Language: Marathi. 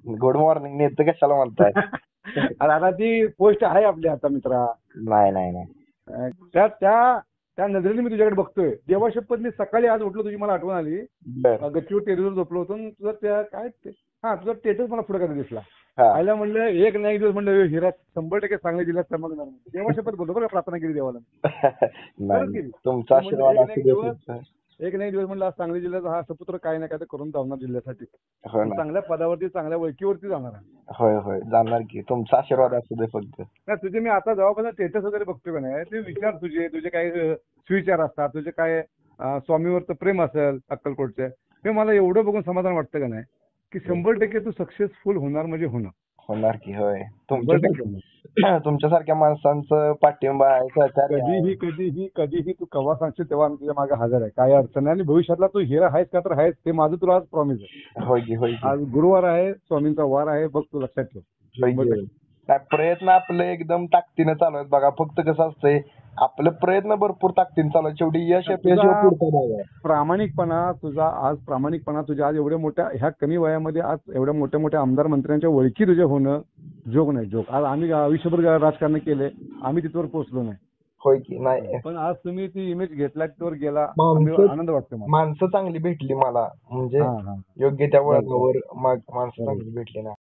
गुड मॉर्निंग नेतं कशाला म्हणताय? आणि आता ती पोस्ट आहे आपली आता मित्रा. नाही नाही नाही. त्या त्या त्या नजरेने मी तुझ्याकडे बघतोय. देवा शपथ मी सकाळी आज उठलो, तुझी मला आठवण आली. बर. गच्चीवर टेरेसवर झोपलो होतो आणि तुझा त्या काय तुझा स्टेटस मला पुढे कधी दिसला. हा. आयला म्हणलं एक ना एक दिवस म्हणलं हिरा 100% सांगली जिल्ह्यात चमकणार. देवा शपथ बोलतो बरं, प्रार्थना केली देवाला. खरंच नाही केली. तुमचा म्हणलं आशीर्वाद एक ना असू एक दे दिवस फक्त. एक ना एक दिवस म्हणलं आज सांगली जिल्ह्याचा हा सपुत्र काय ना काय तर करून जाणार जिल्ह्यासाठी. हो ना. चांगल्या पदावरती चांगल्या ओळखीवरती जाणार आहे. होय होय जाणार की. तुमचा आशीर्वाद असू दे फक्त. नाही तुझे मी आता जेव्हापासून स्टेटस वगैरे बघतोय का नाही, ते विचार तुझे तुझे काय सुविचार असतात, तुझे काय स्वामीवरचं प्रेम असेल अक्कलकोटचे, ते मला एवढं बघून समाधान वाटतं का नाही की 100% तू सक्सेसफुल होणार म्हणजे होणार. होणार की. होय 100% होणार. तुमच्यासारख्या माणसांचं पाठिंबा आहे, सहकार्य आहे. कधीही कधीही कधीही तू केव्हा सांगशील तेव्हा आम्ही तुझ्या मागे हजर आहे. काय अडचण नाही. आणि भविष्यातला तू हिरा आहेस का तर आहेस, ते माझं तुला आज प्रॉमिस आहे. होय की होय की. आज गुरुवार आहे, स्वामींचा वार आहे, बघ तू लक्षात ठेव. होय की, होय. काय प्रयत्न आपले एकदम ताकदीने चालू आहेत बघा. फक्त कसं असतंय, आपले प्रयत्न भरपूर ताकदीने चालू आहेत. शेवटी यश अपयश हे पुढचं भाग आहे. प्रामाणिकपणा तुझा आज एवढ्या मोठ्या ह्या कमी वयामध्ये आज एवढ्या मोठ्या मोठ्या आमदार मंत्र्यांच्या ओळखी तुझे होणं जोग नाही, जोग. आज आम्ही आयुष्यभर राजकारण केले, आम्ही तिथवर पोहोचलो नाही. होय की. नाही पण आज तुम्ही ती इमेज घेतला, तिथवर गेला, माणसं आनंद वाटतो मला. माणसं चांगली भेटली मला, म्हणजे हा हा योग्य त्या वळणावर माणसं चांगली भेटली ना.